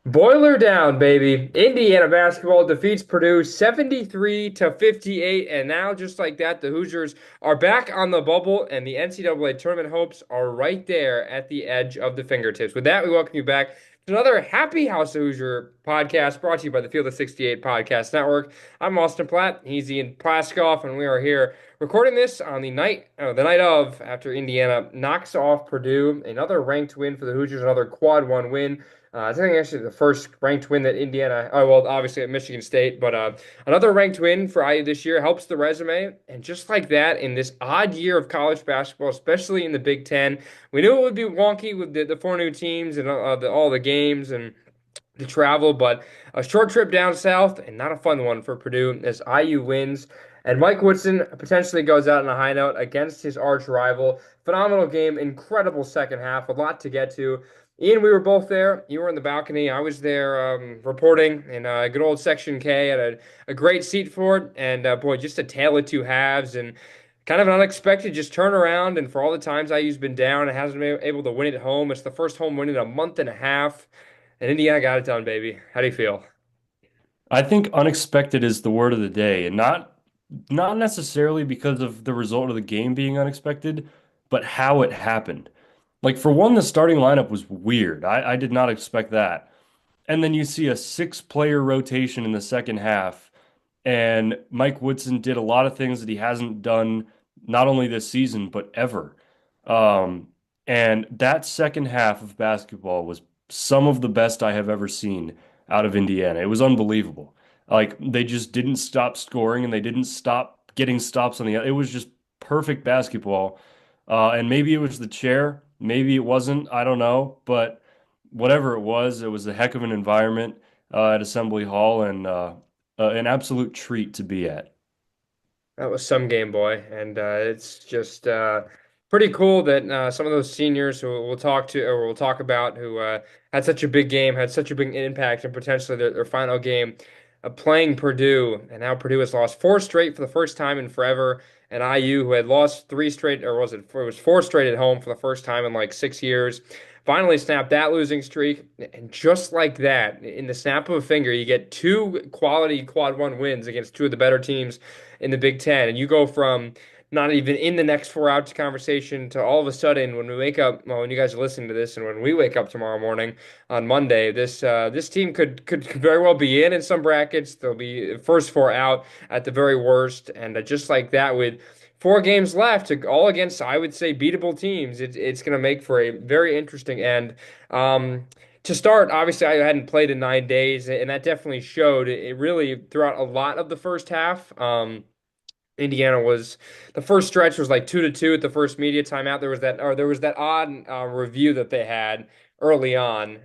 Boiler down, baby. Indiana basketball defeats Purdue 73 to 58, and now just like that, the Hoosiers are back on the bubble, and the NCAA tournament hopes are right there at the edge of the fingertips. With that, we welcome you back to another Happy House of Hoosier podcast brought to you by the Field of 68 Podcast Network. I'm Austin Platt. He's Ian Plaskoff, and we are here recording this on the night of after Indiana knocks off Purdue. Another ranked win for the Hoosiers, another quad one win. I think actually the first ranked win that Indiana, oh, well, obviously at Michigan State, but another ranked win for IU this year helps the resume. And just like that, in this odd year of college basketball, especially in the Big Ten, we knew it would be wonky with the four new teams and all the games and the travel, but a short trip down south and not a fun one for Purdue as IU wins. And Mike Woodson potentially goes out on a high note against his arch rival. Phenomenal game, incredible second half, a lot to get to. Ian, we were both there. You were in the balcony. I was there reporting in good old Section K. Had a great seat for it. And boy, just a tale of two halves and kind of an unexpected just turn around. And for all the times IU's been down, it hasn't been able to win at home. It's the first home win in a month and a half. And Indiana got it done, baby. How do you feel? I think unexpected is the word of the day, and not necessarily because of the result of the game being unexpected, but how it happened. Like for one, the starting lineup was weird. I did not expect that. And then you see a six-player rotation in the second half, and Mike Woodson did a lot of things that he hasn't done not only this season, but ever. Um, and that second half of basketball was some of the best I have ever seen out of Indiana. It was unbelievable. Like they just didn't stop scoring and they didn't stop getting stops on the. It was just perfect basketball. And maybe it was the chair, maybe it wasn't. I don't know, but whatever it was a heck of an environment at Assembly Hall and an absolute treat to be at. That was some Game Boy, and it's just pretty cool that some of those seniors who we'll talk to or we'll talk about who had such a big game, had such a big impact, and potentially their final game playing Purdue, and now Purdue has lost four straight for the first time in forever, and IU who had lost three straight, or was it? It was four straight at home for the first time in like 6 years. Finally snapped that losing streak, and just like that, in the snap of a finger, you get two quality quad one wins against two of the better teams in the Big Ten, and you go from not even in the next 4 hours conversation to all of a sudden when we wake up, well, when you guys are listening to this, and when we wake up tomorrow morning on Monday, this team could very well be in some brackets. They'll be first four out at the very worst, and just like that with. 4 games left, all against, I would say, beatable teams. It's going to make for a very interesting end. To start, obviously, I hadn't played in 9 days, and that definitely showed. It really throughout a lot of the first half. Indiana was the first stretch was like 2-2 at the first media timeout. There was that odd review that they had early on,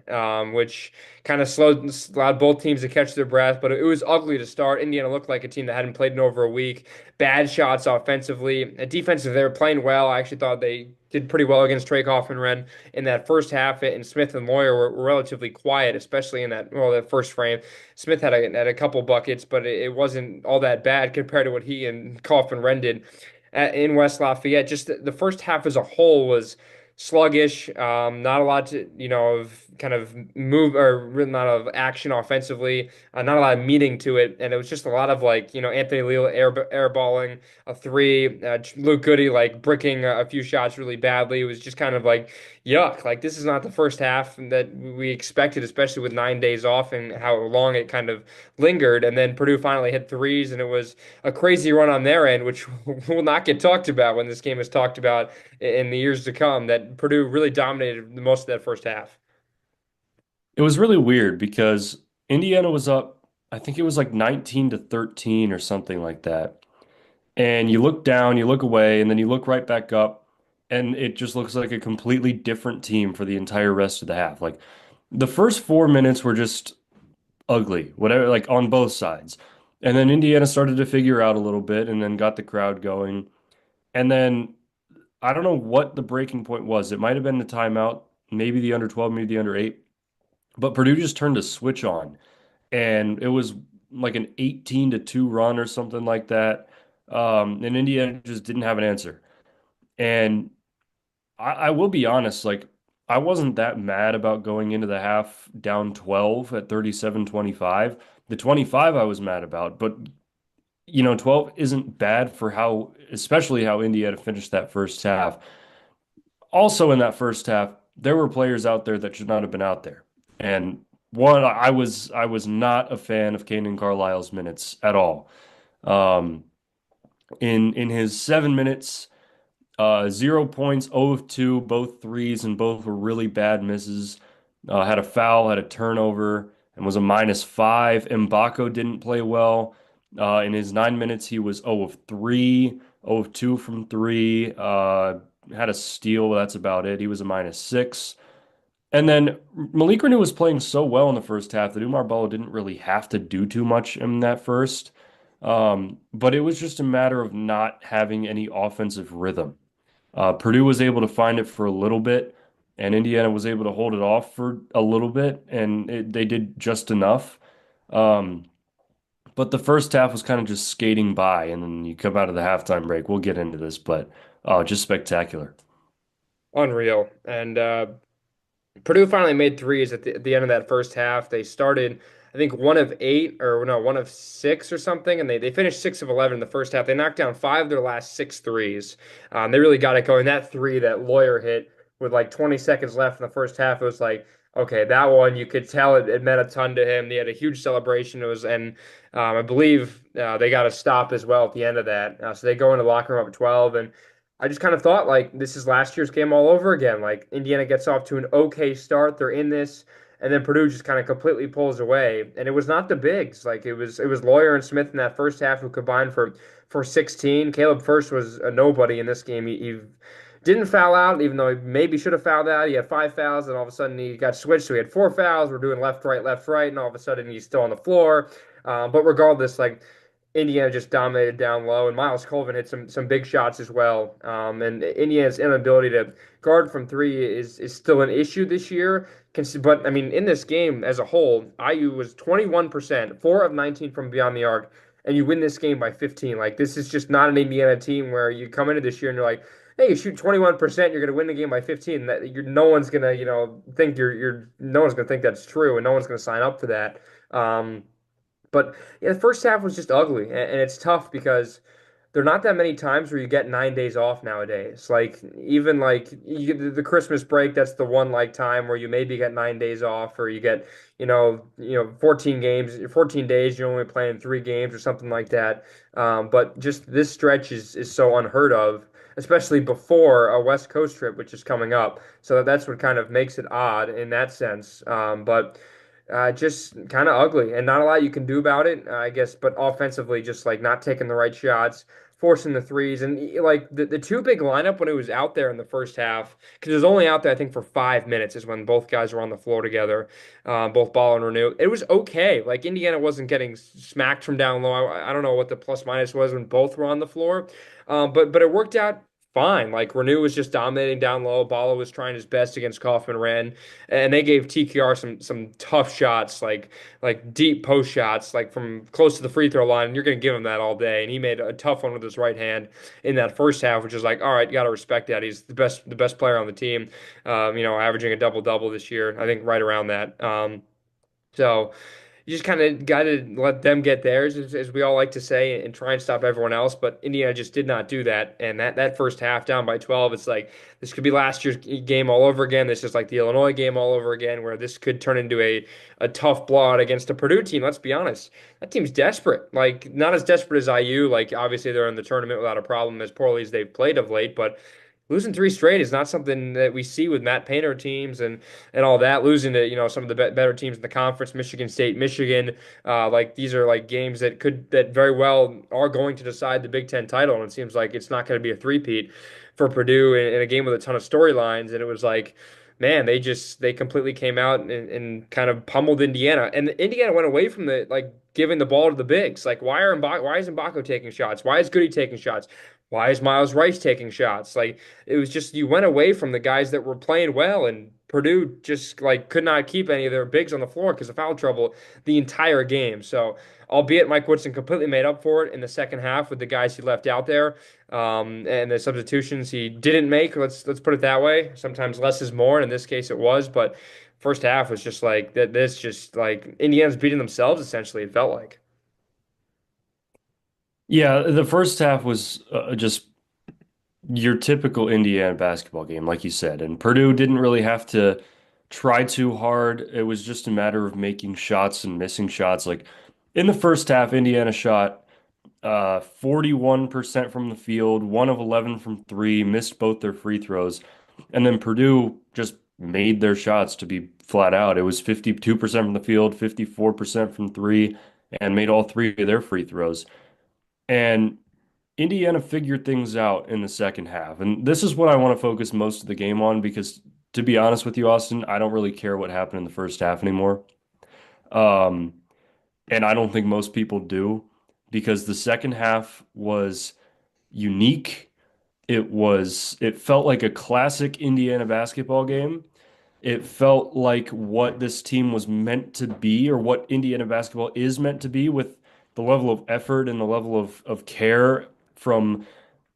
which kind of allowed both teams to catch their breath. But it was ugly to start. Indiana looked like a team that hadn't played in over a week. Bad shots offensively, defensive. They were playing well. I actually thought they did pretty well against Drake Red in that first half. And Smith and Lawyer were relatively quiet, especially in that first frame. Smith had a couple buckets, but it wasn't all that bad compared to what he and Coughlin Wren did in West Lafayette. Just the first half as a whole was sluggish. Not a lot to, of kind of move or really not of action offensively. Not a lot of meaning to it, and it was just a lot of like Anthony Leal airballing a three, Luke Goody like bricking a few shots really badly. It was just kind of like yuck. Like this is not the first half that we expected, especially with 9 days off and how long it kind of lingered. And then Purdue finally hit threes, and it was a crazy run on their end, which will not get talked about when this game is talked about in the years to come. That Purdue really dominated most of that first half. It was really weird because Indiana was up, I think it was like 19 to 13 or something like that. And you look down, you look away, and then you look right back up, and it just looks like a completely different team for the entire rest of the half. Like the first 4 minutes were just ugly, whatever, like on both sides. And then Indiana started to figure out a little bit and then got the crowd going. And then I don't know what the breaking point was. It might have been the timeout, maybe the under 12, maybe the under 8. But Purdue just turned a switch on, and it was like an 18 to 2 run or something like that. And Indiana just didn't have an answer. And I will be honest, like I wasn't that mad about going into the half down 12 at 37-25. The 25 I was mad about, but 12 isn't bad for especially how Indiana finished that first half. Also in that first half, there were players out there that should not have been out there. And one, I was not a fan of Kanan Carlisle's minutes at all. Um, in his 7 minutes, 0 points, 0 of 2, both threes, and both were really bad misses. Had a foul, had a turnover, and was a -5. Mbako didn't play well. In his 9 minutes, he was 0 of 3, 0 of 2 from 3. Had a steal, but that's about it. He was a -6. And then Malik Renew was playing so well in the first half that Umar Bello didn't really have to do too much in that first. But it was just a matter of not having any offensive rhythm. Purdue was able to find it for a little bit, and Indiana was able to hold it off for a little bit, and they did just enough. Um, but the first half was kind of just skating by, and then you come out of the halftime break. We'll get into this, but just spectacular. Unreal. And Purdue finally made threes at the end of that first half. They started, I think, one of eight, or no, one of six or something, and they finished 6 of 11 in the first half. They knocked down five of their last six threes. They really got it going. That three that Lawyer hit with like 20 seconds left in the first half, it was like, okay, that one you could tell it meant a ton to him. He had a huge celebration. It was, and I believe they got a stop as well at the end of that. So they go into the locker room up 12, and I just kind of thought like this is last year's game all over again. Like Indiana gets off to an okay start, they're in this, and then Purdue just kind of completely pulls away. And it was not the bigs. Like it was Lawyer and Smith in that first half who combined for 16. Caleb First was a nobody in this game. He didn't foul out, even though he maybe should have fouled out. He had five fouls, and all of a sudden he got switched. So he had four fouls. We're doing left, right, and all of a sudden he's still on the floor. But regardless, like Indiana just dominated down low, and Miles Colvin hit some big shots as well. And Indiana's inability to guard from three is still an issue this year. But I mean, in this game as a whole, IU was 21%, 4 of 19 from beyond the arc, and you win this game by 15. Like this is just not an Indiana team where you come into this year and you're like, hey, you shoot 21%, you're going to win the game by 15. No one's going to think no one's going to think that's true, and no one's going to sign up for that. But yeah, the first half was just ugly, and it's tough because there are not that many times where you get 9 days off nowadays. Like even like you get the Christmas break, that's the one like time where you maybe get 9 days off, or you get 14 games, 14 days. You're only playing three games or something like that. But just this stretch is so unheard of, especially before a West Coast trip, which is coming up. So that's what kind of makes it odd in that sense. But just kind of ugly and not a lot you can do about it, I guess. But offensively, just like not taking the right shots, forcing the threes, and like the two big lineup when it was out there in the first half, because it was only out there I think for 5 minutes is when both guys were on the floor together, both Ball and Renew. It was okay. Like Indiana wasn't getting smacked from down low. I don't know what the plus minus was when both were on the floor, but it worked out fine. Like Renew was just dominating down low. Balla was trying his best against Kaufman Wren, and they gave TKR some tough shots, like deep post shots, like from close to the free throw line. And you're going to give him that all day. And he made a tough one with his right hand in that first half, which is like, all right, you got to respect that. He's the best player on the team. Averaging a double double this year. I think right around that. So you just kind of got to let them get theirs, as we all like to say, and try and stop everyone else. But Indiana just did not do that. And that first half down by 12, it's like this could be last year's game all over again. This is like the Illinois game all over again, where this could turn into a tough blowout against a Purdue team. Let's be honest. That team's desperate. Like, not as desperate as IU. Like, obviously, they're in the tournament without a problem as poorly as they've played of late. But losing three straight is not something that we see with Matt Painter teams and all that. Losing to some of the better teams in the conference, Michigan State, Michigan, like these are like games that very well are going to decide the Big Ten title, and it seems like it's not going to be a three-peat for Purdue in a game with a ton of storylines. And it was like, man, they completely came out and kind of pummeled Indiana, and Indiana went away from the like giving the ball to the bigs. Like, why is Mbako taking shots? Why is Goody taking shots? Why is Miles Rice taking shots? Like, it was just you went away from the guys that were playing well, and Purdue just like could not keep any of their bigs on the floor because of foul trouble the entire game. So, albeit Mike Woodson completely made up for it in the second half with the guys he left out there, and the substitutions he didn't make. Let's put it that way. Sometimes less is more. And in this case, it was, but first half was just like that. This just like Indiana's beating themselves essentially. It felt like. Yeah, the first half was just your typical Indiana basketball game, like you said. And Purdue didn't really have to try too hard. It was just a matter of making shots and missing shots. Like in the first half, Indiana shot 41% from the field, 1 of 11 from three, missed both their free throws. And then Purdue just made their shots to be flat out. It was 52% from the field, 54% from three, and made all three of their free throws. And Indiana figured things out in the second half. And this is what I want to focus most of the game on because, to be honest with you, Austin, I don't really care what happened in the first half anymore. Um, and I don't think most people do because the second half was unique. It felt like a classic Indiana basketball game. It felt like what this team was meant to be, or what Indiana basketball is meant to be, with the level of effort and the level of care from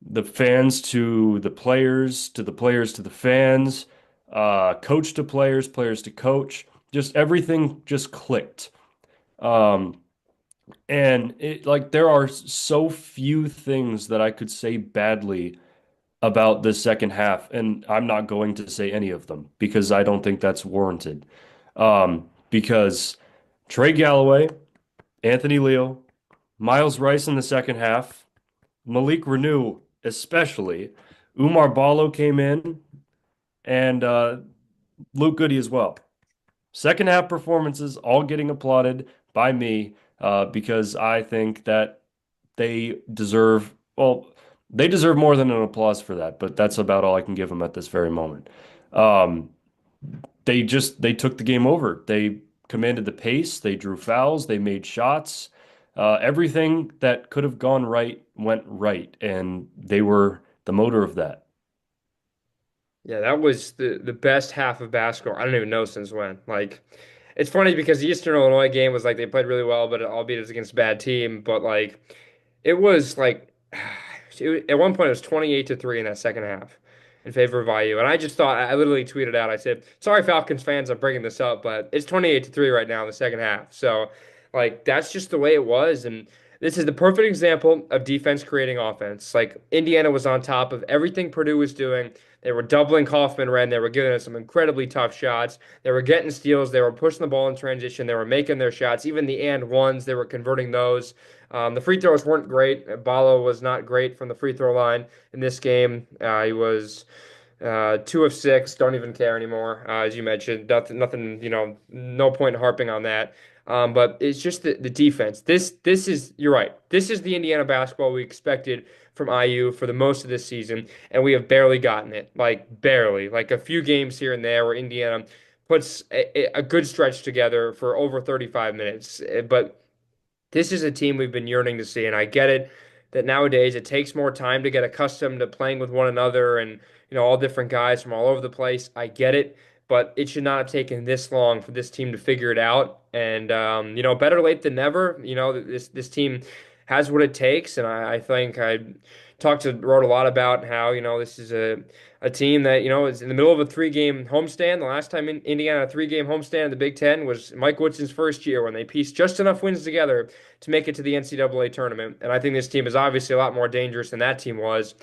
the fans to the players, to the players to the fans, coach to players, players to coach. Just everything just clicked. Um, and it like there are so few things that I could say badly about the second half, and I'm not going to say any of them because I don't think that's warranted. Because Trey Galloway, Anthony Leal, Miles Rice in the second half, Malik Renew especially, Umar Ballo came in, and Luke Goody as well. Second half performances all getting applauded by me because I think that they deserve, well, they deserve more than an applause for that, but that's about all I can give them at this very moment. Um, they took the game over. They commanded the pace, they drew fouls, they made shots. Everything that could have gone right went right, and they were the motor of that. Yeah, that was the best half of basketball. I don't even know since when. Like, it's funny because the Eastern Illinois game was like they played really well, but albeit it was against a bad team. But like, it was like at one point it was 28-3 in that second half in favor of IU, and I just thought I literally tweeted out. I said, "Sorry, Falcons fans, I'm bringing this up, but it's 28-3 right now in the second half." So, like, that's just the way it was, and this is the perfect example of defense creating offense. Like Indiana was on top of everything Purdue was doing. They were doubling Kaufman-Renn. They were giving us some incredibly tough shots. They were getting steals. They were pushing the ball in transition. They were making their shots. Even the and ones, they were converting those. The free throws weren't great. Ballo was not great from the free throw line in this game. He was 2 of 6. Don't even care anymore. As you mentioned, nothing. No point harping on that. But it's just the defense. This is you're right. This is the Indiana basketball we expected from IU for the most of this season, and we have barely gotten it. Like barely. Like a few games here and there where Indiana puts a good stretch together for over 35 minutes. But this is a team we've been yearning to see, and I get it that nowadays it takes more time to get accustomed to playing with one another and all different guys from all over the place. I get it, but it should not have taken this long for this team to figure it out. And better late than never. This team has what it takes, and I think I wrote a lot about how this is a team that is in the middle of a three-game homestand. The last time Indiana had a three-game homestand in the Big Ten was Mike Woodson's first year when they pieced just enough wins together to make it to the NCAA tournament. And I think this team is obviously a lot more dangerous than that team was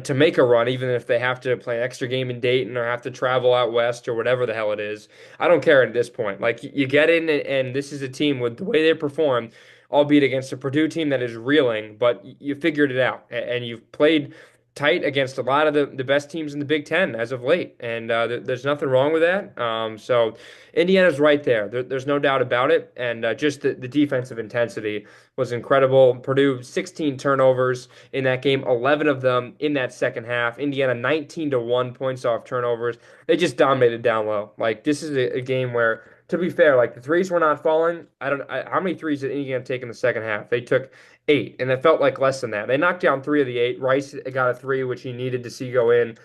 to make a run, even if they have to play an extra game in Dayton or have to travel out west or whatever the hell it is. I don't care at this point. Like you get in, and this is a team with the way they perform, albeit against a Purdue team that is reeling, but you figured it out, and you've played tight against a lot of the best teams in the Big Ten as of late, and there's nothing wrong with that. So Indiana's right there. There's no doubt about it, and just the defensive intensity was incredible. Purdue 16 turnovers in that game, 11 of them in that second half. Indiana 19-1 points off turnovers. They just dominated down low. Like this is a game where, to be fair, like the threes were not falling. How many threes did Indiana take in the second half? They took 8, and it felt like less than that. They knocked down 3 of the 8. Rice got a 3, which he needed to see go in.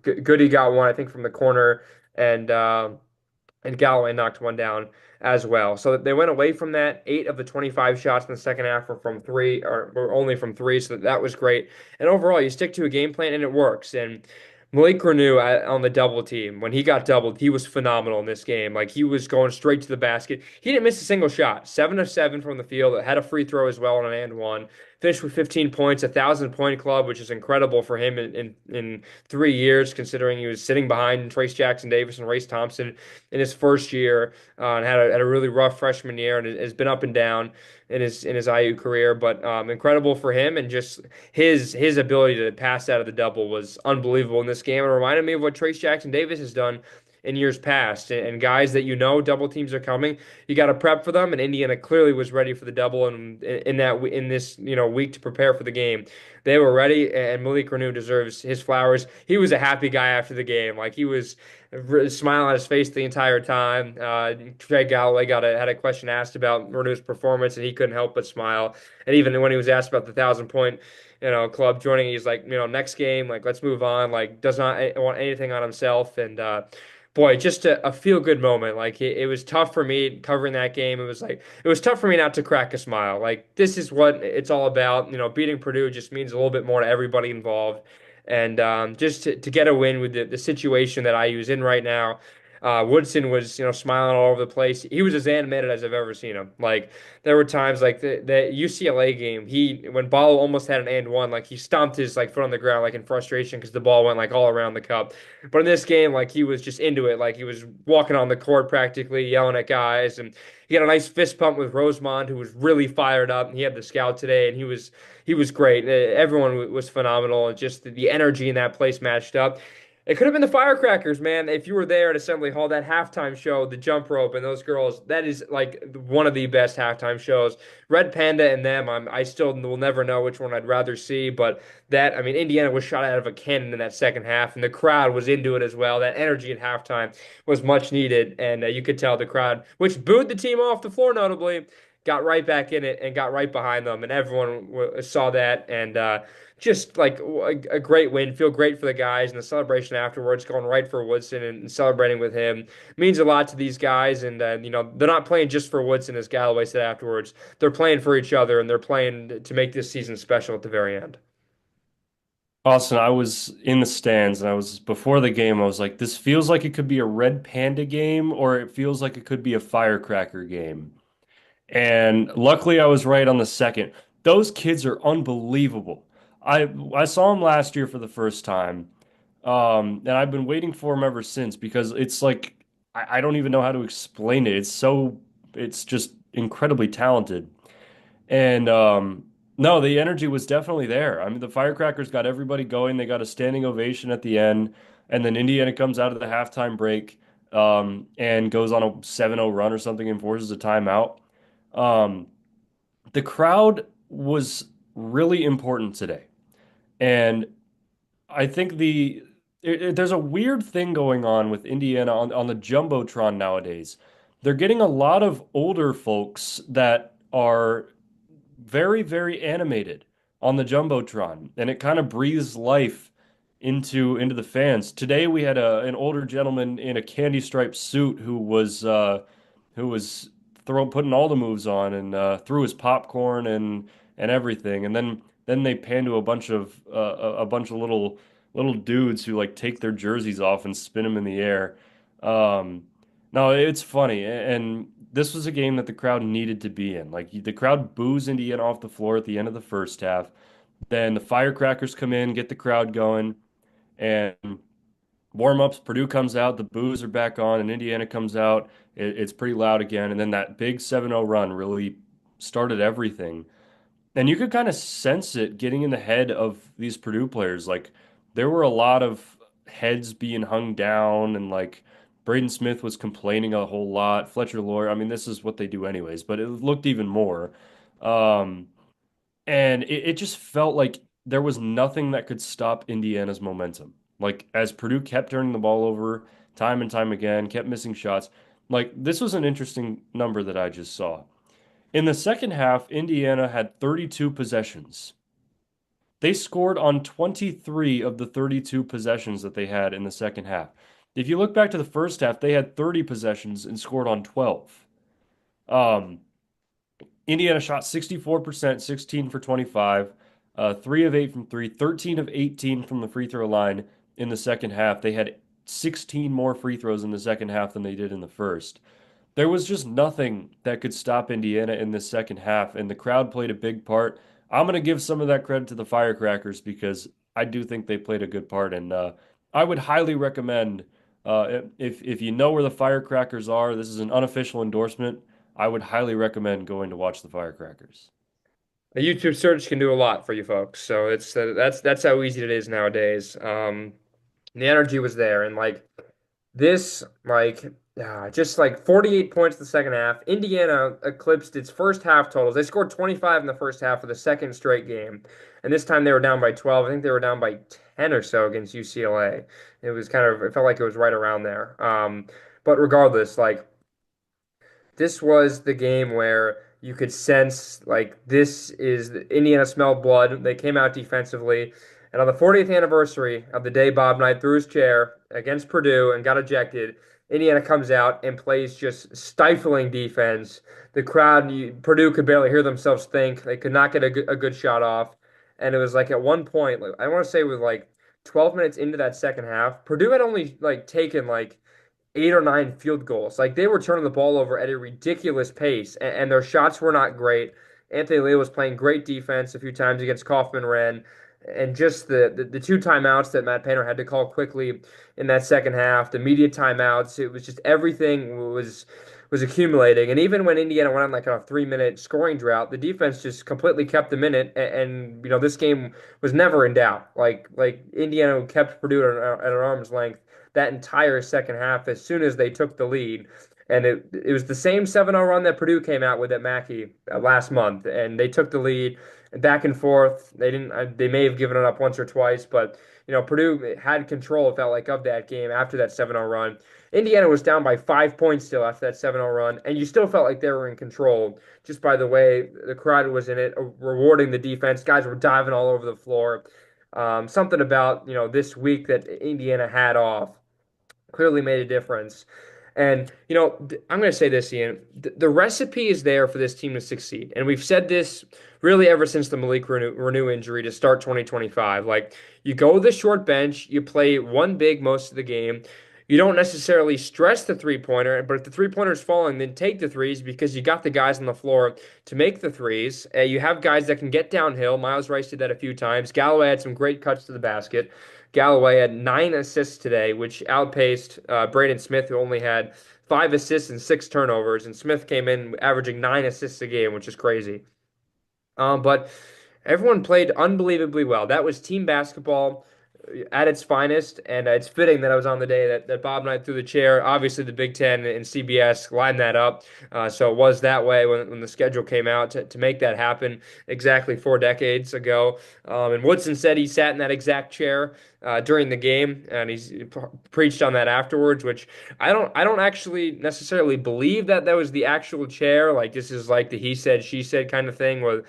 Goody got one, I think, from the corner. and Galloway knocked one down as well. So they went away from that. 8 of the 25 shots in the second half were from three, or were only from three, so that was great. And overall, you stick to a game plan and it works. And Malik Renew on the double team, when he got doubled, he was phenomenal in this game. Like he was going straight to the basket. He didn't miss a single shot. 7 of 7 from the field. Had a free throw as well on an and one. Finished with 15 points, 1,000 point club, which is incredible for him in 3 years, considering he was sitting behind Trace Jackson Davis and Race Thompson in his first year, and had a really rough freshman year, and has been up and down in his IU career. But incredible for him, and just his ability to pass out of the double was unbelievable in this game. It reminded me of what Trace Jackson Davis has done in years past, and guys that double teams are coming, you got to prep for them. And Indiana clearly was ready for the double, and in this week to prepare for the game, they were ready. And Malik Renew deserves his flowers. He was a happy guy after the game, like he was smile on his face the entire time. Trey Galloway had a question asked about Renew's performance, and he couldn't help but smile. And even when he was asked about the 1,000 point, club joining, he's like, next game, like let's move on. Like does not want anything on himself. And boy, just a feel good moment. Like it was tough for me covering that game. It was tough for me not to crack a smile. Like this is what it's all about. Beating Purdue just means a little bit more to everybody involved. And just to get a win with the situation that IU is in right now. Woodson was, smiling all over the place. He was as animated as I've ever seen him. Like there were times like the UCLA game, when Ball almost had an and one, like he stomped his like foot on the ground like in frustration because the ball went like all around the cup. But in this game, like he was just into it. Like he was walking on the court practically, yelling at guys, and he got a nice fist pump with Rosemond, who was really fired up. He had the scout today, and he was great. Everyone was phenomenal, and just the energy in that place matched up. It could have been the Firecrackers, man. If you were there at Assembly Hall, that halftime show, the jump rope and those girls, that is like one of the best halftime shows. Red Panda and them, I still will never know which one I'd rather see, but I mean, Indiana was shot out of a cannon in that second half, and the crowd was into it as well. That energy at halftime was much needed, and you could tell the crowd, which booed the team off the floor notably, got right back in it and got right behind them, and everyone saw that. And just like a great win. Feel great for the guys, and the celebration afterwards, going right for Woodson and celebrating with him means a lot to these guys. And they're not playing just for Woodson, as Galloway said afterwards. They're playing for each other, and they're playing to make this season special at the very end. Austin, I was in the stands and I was before the game, I was like, this feels like it could be a Red Panda game or it feels like it could be a Firecracker game. And luckily I was right on the second. Those kids are unbelievable. I saw them last year for the first time. And I've been waiting for them ever since because it's like I don't even know how to explain it. It's just incredibly talented. And no, the energy was definitely there. I mean, the Firecrackers got everybody going. They got a standing ovation at the end. And then Indiana comes out of the halftime break and goes on a 7-0 run or something and forces a timeout. Um, the crowd was really important today. And I think there's a weird thing going on with Indiana on the Jumbotron nowadays. They're getting a lot of older folks that are very, very animated on the Jumbotron, and it kind of breathes life into the fans. Today we had an older gentleman in a candy striped suit who was putting all the moves on and threw his popcorn and everything, and then they pan to a bunch of little dudes who like take their jerseys off and spin them in the air. Um, no, it's funny, and this was a game that the crowd needed to be in. Like the crowd boos Indiana off the floor at the end of the first half. Then the Firecrackers come in, get the crowd going, and warm-ups, Purdue comes out, the boos are back on, and Indiana comes out. It's pretty loud again, and then that big 7-0 run really started everything. And you could kind of sense it getting in the head of these Purdue players. Like there were a lot of heads being hung down, and like Braden Smith was complaining a whole lot. Fletcher Loyer, I mean, this is what they do anyways, but it looked even more. Um, and it just felt like there was nothing that could stop Indiana's momentum. Like as Purdue kept turning the ball over time and time again, kept missing shots. Like this was an interesting number that I just saw. In the second half, Indiana had 32 possessions. They scored on 23 of the 32 possessions that they had in the second half. If you look back to the first half, they had 30 possessions and scored on 12. Um, Indiana shot 64%, 16 for 25, 3 of 8 from 3, 13 of 18 from the free throw line in the second half. They had 16 more free throws in the second half than they did in the first. There was just nothing that could stop Indiana in this second half, and the crowd played a big part. I'm going to give some of that credit to the Firecrackers because I do think they played a good part, and I would highly recommend if you know where the Firecrackers are, this is an unofficial endorsement. I would highly recommend going to watch the Firecrackers. A YouTube search can do a lot for you folks. So it's that's how easy it is nowadays. The energy was there, and like this, just like 48 points the second half. Indiana eclipsed its first half totals. They scored 25 in the first half for the second straight game, and this time they were down by 12. I think they were down by 10 or so against UCLA. It felt like it was right around there. But regardless, like this was the game where you could sense like this is Indiana smelled blood. They came out defensively. And on the 40th anniversary of the day Bob Knight threw his chair against Purdue and got ejected, Indiana comes out and plays just stifling defense. The crowd, Purdue could barely hear themselves think. They could not get a good shot off. And it was like at one point, like, I want to say with like 12 minutes into that second half, Purdue had only like taken like 8 or 9 field goals. Like they were turning the ball over at a ridiculous pace, and their shots were not great. Anthony Leal was playing great defense a few times against Kaufman Wren, and just the two timeouts that Matt Painter had to call quickly in that second half, the media timeouts, it was just everything was accumulating. And even when Indiana went on like a 3 minute scoring drought, the defense just completely kept them in it. And you know this game was never in doubt. Like Indiana kept Purdue at an arm's length that entire second half as soon as they took the lead. And it was the same 7-0 run that Purdue came out with at Mackey last month, and they took the lead back and forth. They didn't. They may have given it up once or twice, but you know Purdue had control. It felt like of that game after that 7-0 run. Indiana was down by 5 points still after that 7-0 run, and you still felt like they were in control just by the way the crowd was in it, rewarding the defense. Guys were diving all over the floor. Something about this week that Indiana had off clearly made a difference. And, I'm going to say this, Ian. The recipe is there for this team to succeed. And we've said this really ever since the Malik Renew injury to start 2025. Like, you go with a short bench, you play one big most of the game. You don't necessarily stress the three-pointer, but if the three-pointer is falling, then take the threes because you got the guys on the floor to make the threes. You have guys that can get downhill. Miles Rice did that a few times. Galloway had some great cuts to the basket. Galloway had 9 assists today, which outpaced Braden Smith, who only had 5 assists and 6 turnovers. And Smith came in averaging 9 assists a game, which is crazy. But everyone played unbelievably well. That was team basketball at its finest, and it's fitting that I was on the day that Bob Knight threw the chair. Obviously, the Big Ten and CBS lined that up, so it was that way when the schedule came out to make that happen exactly 4 decades ago. And Woodson said he sat in that exact chair during the game, and he's preached on that afterwards, which I don't actually necessarily believe that was the actual chair. Like this is like the he said she said kind of thing where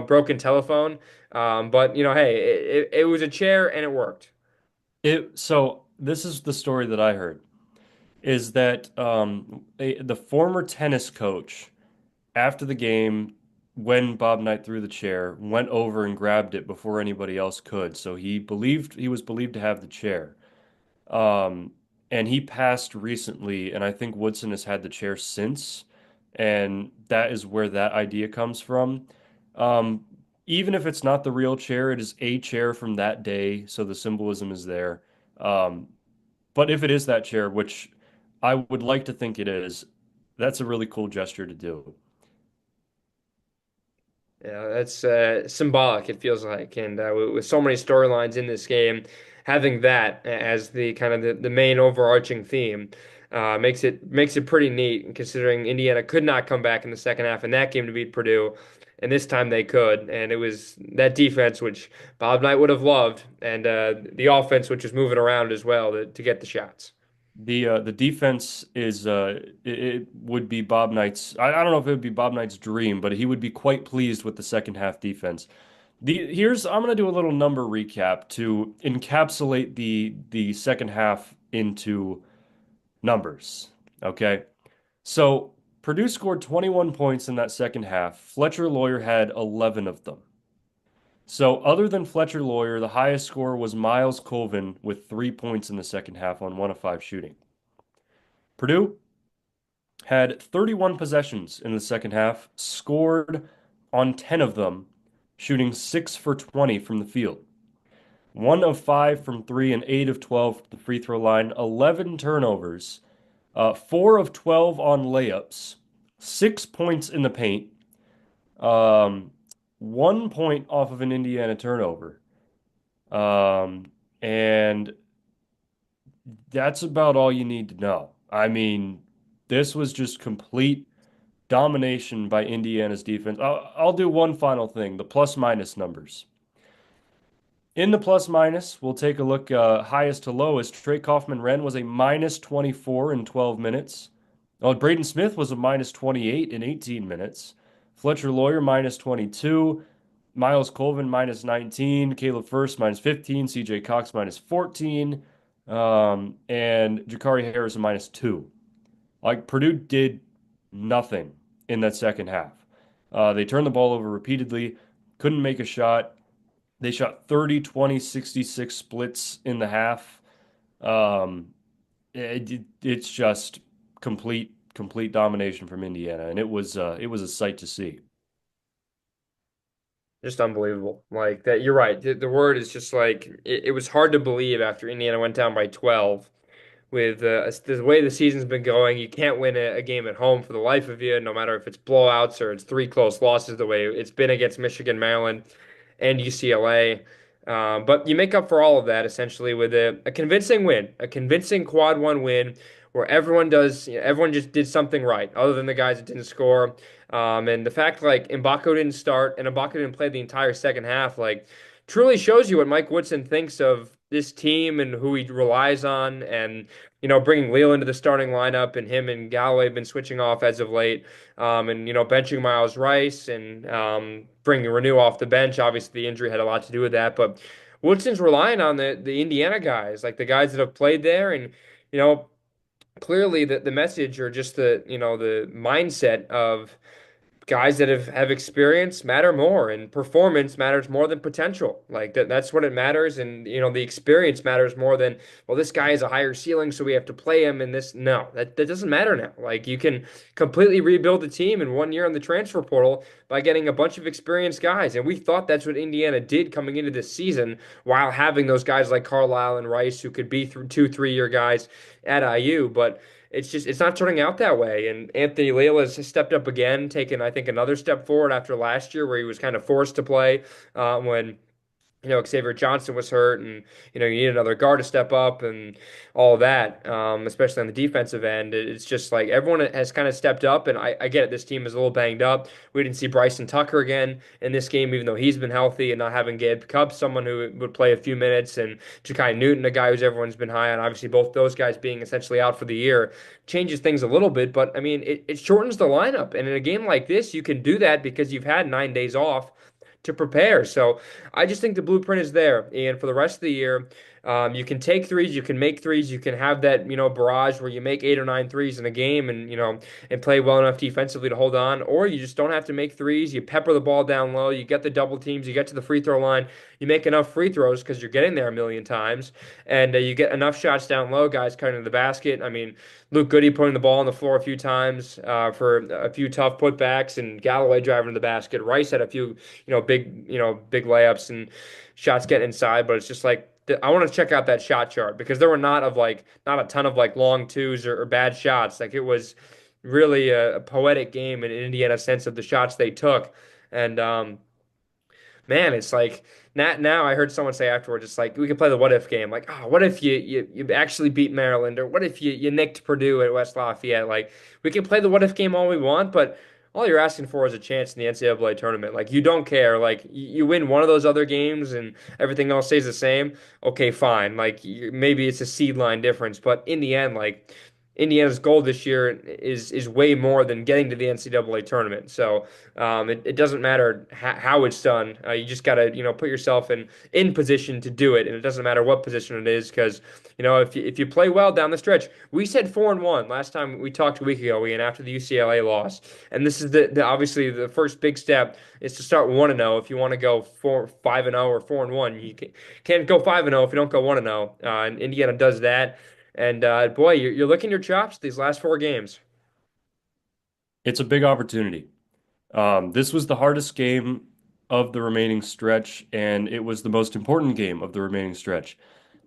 broken telephone. But hey, it was a chair and it worked. So this is the story that I heard is that the former tennis coach after the game, when Bob Knight threw the chair, went over and grabbed it before anybody else could. So he was believed to have the chair. Um, and he passed recently, and I think Woodson has had the chair since, and that is where that idea comes from. Um, Even if it's not the real chair, it is a chair from that day, so the symbolism is there. Um, but if it is that chair, which I would like to think it is, that's a really cool gesture to do. Yeah, that's symbolic, it feels like. And with so many storylines in this game, having that as the kind of the main overarching theme makes it pretty neat, considering Indiana could not come back in the second half in that game to beat Purdue. And this time they could. And it was that defense, which Bob Knight would have loved, and the offense, which is moving around as well to get the shots. The defense is it would be Bob Knight's. I don't know if it would be Bob Knight's dream, but he would be quite pleased with the second half defense. I'm gonna do a little number recap to encapsulate the second half into numbers. Okay. So Purdue scored 21 points in that second half. Fletcher Lawyer had 11 of them. So, other than Fletcher Lawyer, the highest scorer was Miles Colvin with 3 points in the second half on 1 of 5 shooting. Purdue had 31 possessions in the second half, scored on 10 of them, shooting 6 for 20 from the field. 1 of 5 from three and 8 of 12 from the free throw line, 11 turnovers, 4 of 12 on layups, 6 points in the paint, um, 1 point off of an Indiana turnover. Um, and that's about all you need to know. I mean, this was just complete domination by Indiana's defense. I'll do one final thing, the plus minus numbers. In the plus minus, we'll take a look highest to lowest. Trey Kaufman-Renn was a minus 24 in 12 minutes. Oh, Braden Smith was a minus 28 in 18 minutes. Fletcher Lawyer minus 22. Miles Colvin minus 19. Caleb Furst minus 15. CJ Cox minus 14. And Jakari Harris minus 2. Like Purdue did nothing in that second half. They turned the ball over repeatedly, couldn't make a shot. They shot 30, 20, 66 splits in the half. Um, it's just complete domination from Indiana, and it was a sight to see. Just unbelievable. Like that, you're right. The word is just like it was hard to believe after Indiana went down by 12 with the way the season's been going. You can't win a game at home for the life of you, no matter if it's blowouts or it's three close losses the way it's been against Michigan, Maryland, and UCLA. But you make up for all of that essentially with a convincing win, a convincing quad one win where everyone just did something right, other than the guys that didn't score. And the fact like Mbako didn't start and Mbako didn't play the entire second half, like truly shows you what Mike Woodson thinks of this team and who he relies on. And, bringing Leo into the starting lineup and him and Galloway have been switching off as of late. And, benching Miles Rice and bringing Renew off the bench. Obviously, the injury had a lot to do with that. But Woodson's relying on the Indiana guys, like the guys that have played there. And, you know, clearly the message or just the mindset of guys that have experience matter more and performance matters more than potential. Like that's what it matters. And the experience matters more than, well, this guy has a higher ceiling, so we have to play him in this. No, that doesn't matter now. Like you can completely rebuild the team in 1 year in the transfer portal by getting a bunch of experienced guys. And we thought that's what Indiana did coming into this season while having those guys like Carlisle and Rice who could be through 2, 3 year guys at IU. But it's not turning out that way. And Anthony Leal has stepped up again, taken I think another step forward after last year where he was kind of forced to play when Xavier Johnson was hurt, and you need another guard to step up and all of that, especially on the defensive end. It's just like everyone has kind of stepped up, and I get it. This team is a little banged up. We didn't see Bryson Tucker again in this game, even though he's been healthy, and not having Gabe Cupps, someone who would play a few minutes, and Ja'Kai Newton, a guy who's everyone's been high on. Obviously, both those guys being essentially out for the year changes things a little bit, but I mean, it shortens the lineup, and in a game like this, you can do that because you've had 9 days off to prepare. So I just think the blueprint is there. And for the rest of the year, you can take threes, you can make threes, you can have that, barrage where you make 8 or 9 threes in a game and, and play well enough defensively to hold on. Or you just don't have to make threes. You pepper the ball down low, you get the double teams, you get to the free throw line, you make enough free throws because you're getting there a million times, and you get enough shots down low, guys cutting to the basket. I mean, Luke Goody putting the ball on the floor a few times for a few tough putbacks, and Galloway driving to the basket. Rice had a few, big layups and shots getting inside, but it's just like I want to check out that shot chart because there were not a ton of like long twos or bad shots. Like it was really a poetic game in Indiana's sense of the shots they took. And man, it's like now I heard someone say afterwards, it's like we could play the what if game. Like, oh, what if you actually beat Maryland, or what if you nicked Purdue at West Lafayette? Like, we can play the what if game all we want, but all you're asking for is a chance in the NCAA tournament. Like, you don't care. Like, you win one of those other games and everything else stays the same. Okay, fine. Like, maybe it's a seed line difference, but in the end, like, Indiana's goal this year is way more than getting to the NCAA tournament. So it doesn't matter how it's done. You just got to put yourself in position to do it, and it doesn't matter what position it is because if you play well down the stretch, we said 4-1 last time we talked a week ago, Ian, after the UCLA loss, and this is the obviously the first big step is to start 1-0. If you want to go 5-0 or 4-1, you can't go 5-0 if you don't go 1-0. And Indiana does that. And boy, you're licking your chops these last four games. It's a big opportunity. This was the hardest game of the remaining stretch, and it was the most important game of the remaining stretch.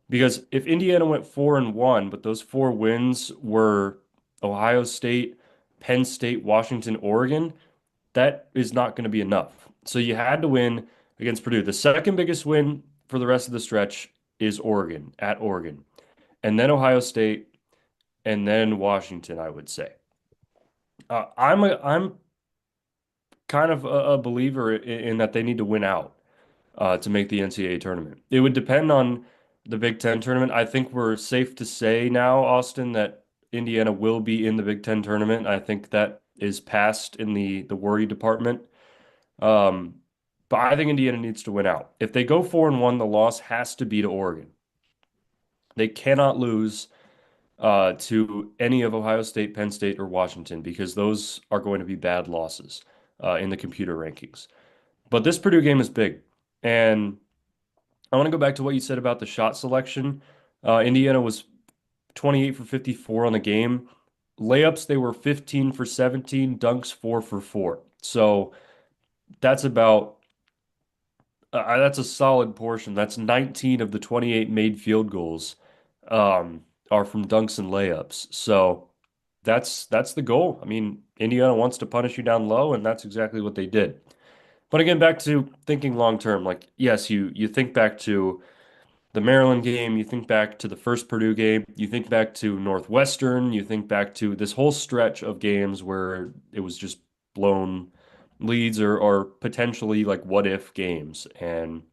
Because if Indiana went 4-1, but those four wins were Ohio State, Penn State, Washington, Oregon, that is not going to be enough. So you had to win against Purdue. The second biggest win for the rest of the stretch is Oregon, at Oregon, and then Ohio State, and then Washington, I would say. I'm kind of a believer in that they need to win out to make the NCAA tournament. It would depend on the Big Ten tournament. I think we're safe to say now, Austin, that Indiana will be in the Big Ten tournament. I think that is passed in the worry department. Um, but I think Indiana needs to win out. If they go 4-1, the loss has to be to Oregon. They cannot lose to any of Ohio State, Penn State, or Washington because those are going to be bad losses in the computer rankings. But this Purdue game is big. And I want to go back to what you said about the shot selection. Indiana was 28 for 54 on the game. Layups, they were 15 for 17, dunks 4 for 4. So that's about that's a solid portion. That's 19 of the 28 made field goals are from dunks and layups. So that's the goal. I mean, Indiana wants to punish you down low, and that's exactly what they did. But again, back to thinking long term, like yes, you think back to the Maryland game, you think back to the first Purdue game, you think back to Northwestern, you think back to this whole stretch of games where it was just blown leads or potentially like what if games. And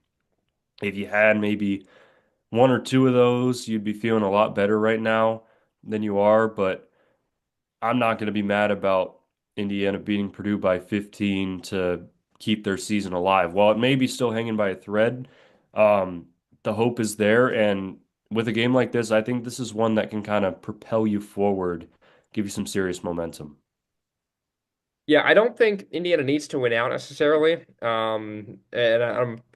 if you had maybe one or two of those, you'd be feeling a lot better right now than you are. But I'm not going to be mad about Indiana beating Purdue by 15 to keep their season alive. While it may be still hanging by a thread, the hope is there. And with a game like this, I think this is one that can kind of propel you forward, give you some serious momentum. Yeah, I don't think Indiana needs to win out necessarily. And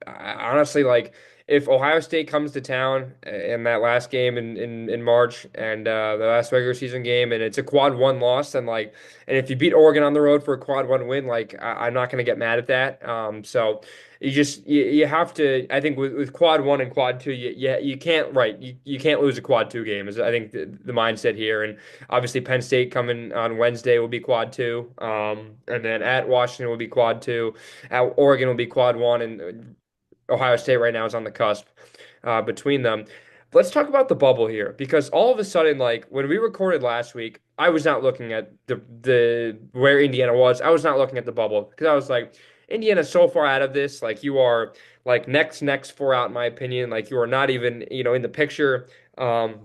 honestly like if Ohio State comes to town in that last game in March and the last regular season game and it's a quad one loss, then like and if you beat Oregon on the road for a quad one win, like I'm not going to get mad at that. So you have to I think with quad one and quad two you can't right you can't lose a quad two game is I think the mindset here. And obviously, Penn State coming on Wednesday will be quad two. And then at Washington will be quad two. At Oregon will be quad one. And Ohio State right now is on the cusp between them. Let's talk about the bubble here because all of a sudden, like when we recorded last week, I was not looking at the where Indiana was. I was not looking at the bubble because I was like, Indiana's so far out of this. Like you are like next four out in my opinion. Like you are not even in the picture. And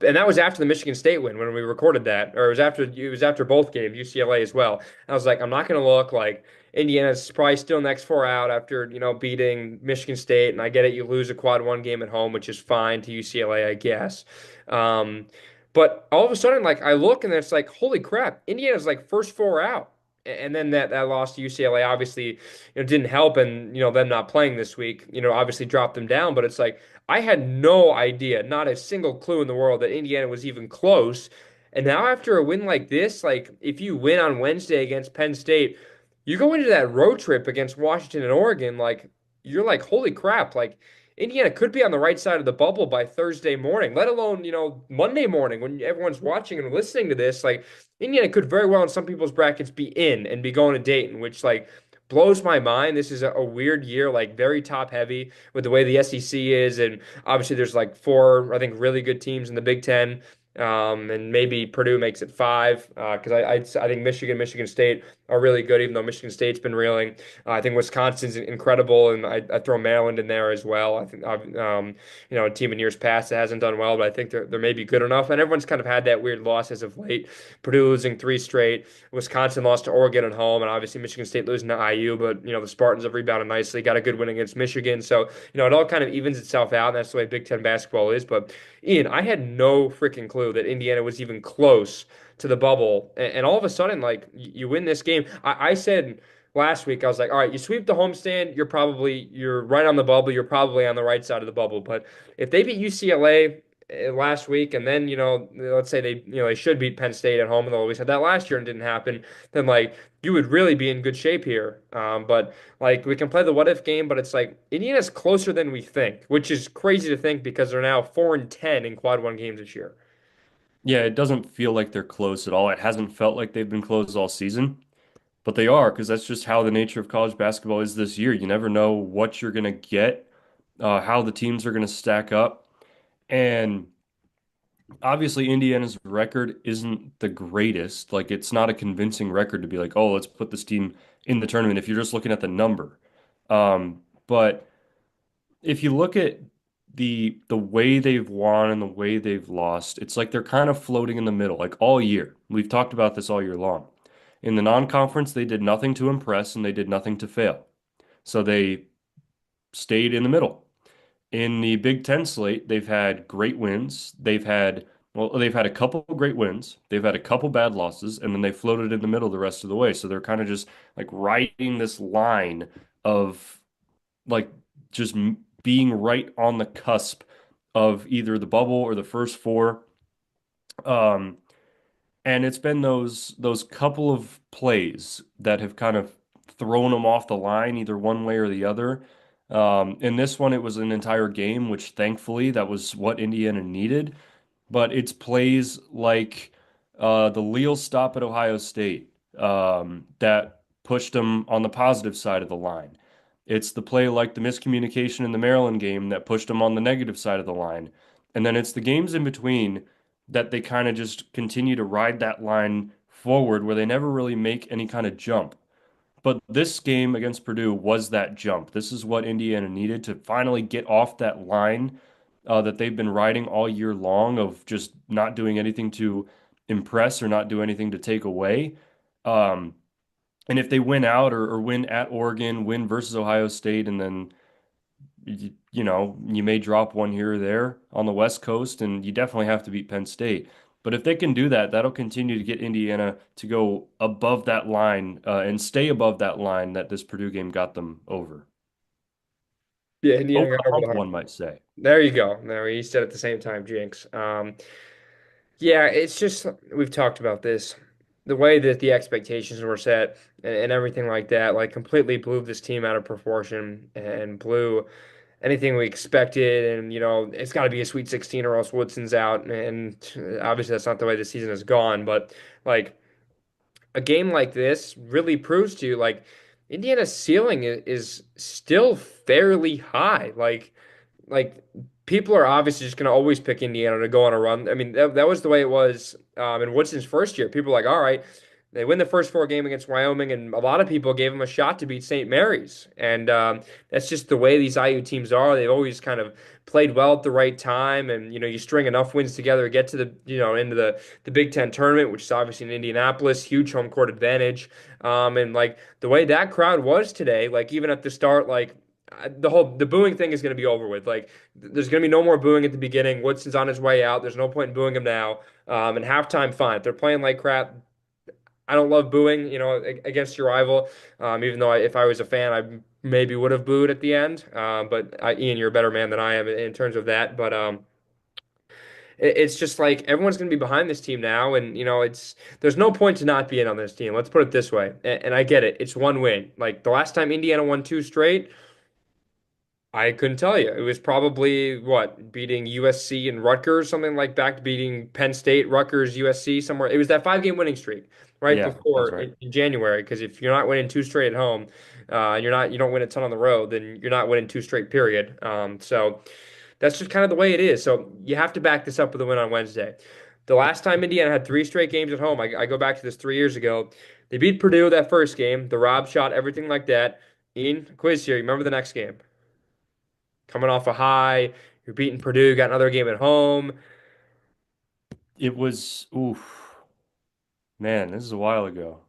that was after the Michigan State win when we recorded that, or it was after both games, UCLA as well. I was like, I'm not going to look like Indiana's probably still next four out after beating Michigan State, and I get it, you lose a quad one game at home, which is fine to UCLA, I guess. Um, but all of a sudden, like I look and it's like, holy crap, Indiana's like first four out. And then that loss to UCLA obviously didn't help, and them not playing this week obviously dropped them down. But it's like I had no idea, not a single clue in the world that Indiana was even close. And now after a win like this, like if you win on Wednesday against Penn State, you go into that road trip against Washington and Oregon, like you're like, holy crap, like Indiana could be on the right side of the bubble by Thursday morning, let alone, Monday morning when everyone's watching and listening to this. Like Indiana could very well in some people's brackets be in and be going to Dayton, which like blows my mind. This is a weird year, like very top heavy with the way the SEC is, and obviously there's like four, I think, really good teams in the Big Ten. and maybe Purdue makes it five because I think Michigan State are really good, even though Michigan State's been reeling. I think Wisconsin's incredible, and I throw Maryland in there as well. I think a team in years past that hasn't done well, but I think they're maybe good enough. And everyone's kind of had that weird loss as of late. Purdue losing three straight, Wisconsin lost to Oregon at home, and obviously Michigan State losing to IU. But the Spartans have rebounded nicely, got a good win against Michigan, so it all kind of evens itself out, and that's the way Big Ten basketball is. But Ian, I had no freaking clue that Indiana was even close to the bubble, and all of a sudden, like you win this game. I said last week, I was like, all right, you sweep the homestand, you're right on the bubble, you're probably on the right side of the bubble. But if they beat UCLA last week, and then let's say they should beat Penn State at home, and they always had that last year and didn't happen, then like you would really be in good shape here. But like we can play the what if game, but it's like Indiana's closer than we think, which is crazy to think because they're now 4-10 in quad one games this year. Yeah, it doesn't feel like they're close at all. It hasn't felt like they've been close all season, but they are because that's just how the nature of college basketball is this year. You never know what you're going to get, how the teams are going to stack up. And obviously, Indiana's record isn't the greatest. Like, it's not a convincing record to be like, oh, let's put this team in the tournament if you're just looking at the number. But if you look at the way they've won and the way they've lost, it's like they're kind of floating in the middle, like all year. We've talked about this all year long. In the non-conference, they did nothing to impress and they did nothing to fail. So they stayed in the middle. In the Big Ten slate, they've had great wins. They've had a couple great wins. They've had a couple bad losses, and then they floated in the middle the rest of the way. So they're kind of just like riding this line of like just being right on the cusp of either the bubble or the first four. Um, and it's been those couple of plays that have kind of thrown them off the line, either one way or the other. In this one, it was an entire game, which thankfully that was what Indiana needed. But it's plays like the Leal stop at Ohio State that pushed them on the positive side of the line. It's the play like the miscommunication in the Maryland game that pushed them on the negative side of the line. And then it's the games in between that they kind of just continue to ride that line forward where they never really make any kind of jump. But this game against Purdue was that jump. This is what Indiana needed to finally get off that line that they've been riding all year long of just not doing anything to impress or not do anything to take away. Um, and if they win out or win at Oregon, win versus Ohio State, and then you may drop one here or there on the West Coast, and you definitely have to beat Penn State. But if they can do that, that'll continue to get Indiana to go above that line and stay above that line that this Purdue game got them over. Yeah, Over Indiana got the over the hump, hump. one might say. There you go. There you said at the same time, Jinx. Yeah, it's just we've talked about this. The way that the expectations were set and everything like that, like completely blew this team out of proportion and blew anything we expected. And it's got to be a Sweet 16 or else Woodson's out. And obviously, that's not the way the season has gone. But like a game like this really proves to you, like Indiana's ceiling is still fairly high. Like people are obviously just going to always pick Indiana to go on a run. I mean, that was the way it was in Woodson's first year. People were like, all right, they win the first four game against Wyoming, and a lot of people gave them a shot to beat St. Mary's. And that's just the way these IU teams are. They've always kind of played well at the right time, and you string enough wins together, get to the into the Big Ten tournament, which is obviously in Indianapolis, huge home court advantage. And like the way that crowd was today, like even at the start, like the booing thing is going to be over with. Like, there's going to be no more booing at the beginning. Woodson's on his way out. There's no point in booing him now. And halftime, fine. If they're playing like crap, I don't love booing, against your rival. Even though if I was a fan, I maybe would have booed at the end. But Ian, you're a better man than I am in terms of that. But it's just like everyone's going to be behind this team now, and there's no point to not be in on this team. Let's put it this way. And I get it. It's one win. Like the last time Indiana won two straight. I couldn't tell you. It was probably what, beating USC and Rutgers, something like back to beating Penn State, Rutgers, USC, somewhere. It was that 5 game winning streak right Yeah, that's before right. in January. Because if you're not winning two straight at home, and you don't win a ton on the road, then you're not winning two straight, period. So that's just kind of the way it is. So you have to back this up with a win on Wednesday. The last time Indiana had three straight games at home, I go back to this 3 years ago. They beat Purdue that first game, the Rob shot, everything like that. Ian, quiz here. You remember the next game? Coming off a high, you're beating Purdue, got another game at home It was, oof, man, this is a while ago.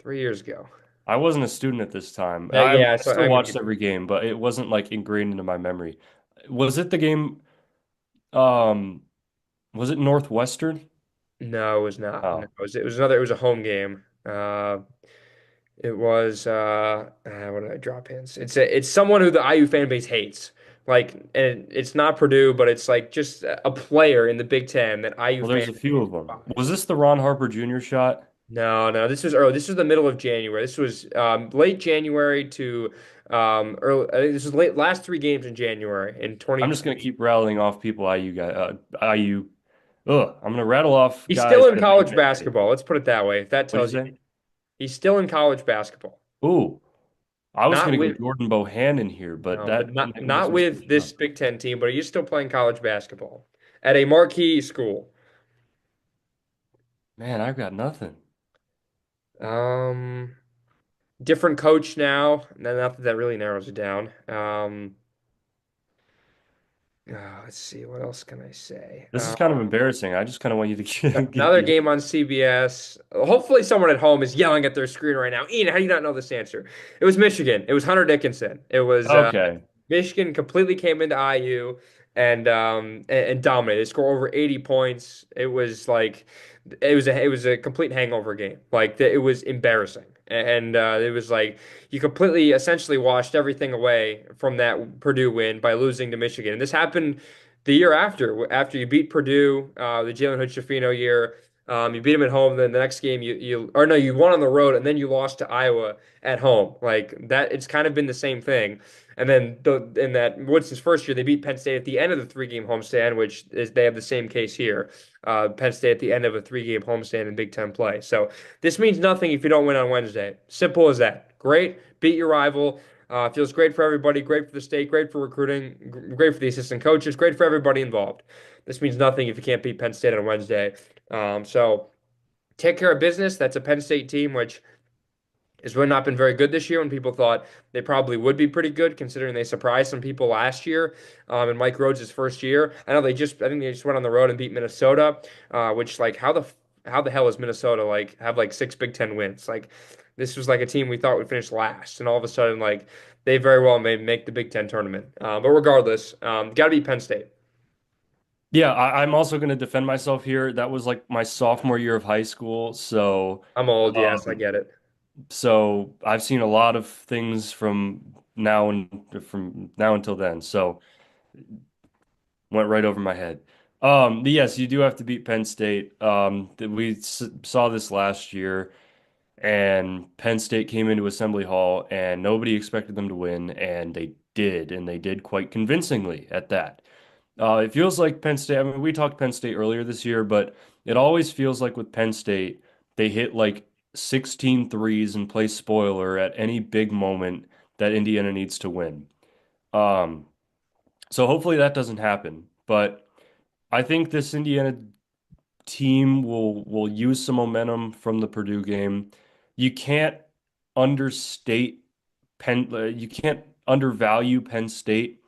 3 years ago. I wasn't a student at this time. Yeah, yeah. I So still I'm gonna watched give you. every game, but it wasn't like ingrained into my memory. Was it the game, um, was it Northwestern? No, it was not. No, Oh, it was another. It was a home game. It was what did I drop hints? It's someone who the IU fan base hates. Like, and it's not Purdue, but it's like just a player in the Big Ten that IU well, there's fans a few of them. Was despise. this the Ron Harper Jr. shot? No, no, this was early. This was the middle of January. This was late January to early. I think this was late last three games in January in I'm just gonna 2020. keep rattling off people IU guys, IU. Ugh, I'm gonna rattle off He's guys still in that beat college Penn State. basketball. Let's put it that way. If that What'd tells you you, say? he's still in college basketball. Ooh, I was Not gonna go with Jordan Bohannon here, but No, but that not might be not some with switching this up. Big Ten team, but he's still playing college basketball at a marquee school. Man, I've got nothing. Um, Different coach now. Not that that really narrows it down. Let's see, what else can I say? This is kind of embarrassing. I just kind of want you to get Another the. game on CBS. Hopefully, someone at home is yelling at their screen right now. Ian, how do you not know this answer? It was Michigan. It was Hunter Dickinson. It was Okay. Michigan completely came into IU and dominated. They scored over 80 points. It was like it was a complete hangover game. Like it was embarrassing. And it was like you completely essentially washed everything away from that Purdue win by losing to Michigan. And this happened the year after you beat Purdue, the Jalen Hood-Schifino year. You beat them at home. Then the next game, you or no, you won on the road, and then you lost to Iowa at home. Like that, it's kind of been the same thing. And then in that Woodson's first year, they beat Penn State at the end of the three-game homestand, which is they have the same case here. Penn State at the end of a three-game homestand in Big Ten play. So this means nothing if you don't win on Wednesday. Simple as that. Great, beat your rival. Feels great for everybody, great for the state, great for recruiting, great for the assistant coaches, great for everybody involved. This means nothing if you can't beat Penn State on Wednesday. So take care of business. That's a Penn State team, which has really not been very good this year when people thought they probably would be pretty good, considering they surprised some people last year in Mike Rhodes' first year. I think they just went on the road and beat Minnesota, which like how the hell is Minnesota like have like six Big Ten wins? Like this was like a team we thought would finish last, and all of a sudden like they very well may make the Big Ten tournament. But regardless, got to be Penn State. Yeah, I'm also going to defend myself here. That was like my sophomore year of high school, I'm old, yes, I um, get it. so I've seen a lot of things from now until then. So went right over my head. But yes, you do have to beat Penn State. We saw this last year, and Penn State came into Assembly Hall, and nobody expected them to win, and they did quite convincingly at that. It feels like Penn State. I mean, we talked Penn State earlier this year, but it always feels like with Penn State, they hit like 16 threes and play spoiler at any big moment that Indiana needs to win. Um, so hopefully that doesn't happen. But I think this Indiana team will use some momentum from the Purdue game. You can't understate you can't undervalue Penn State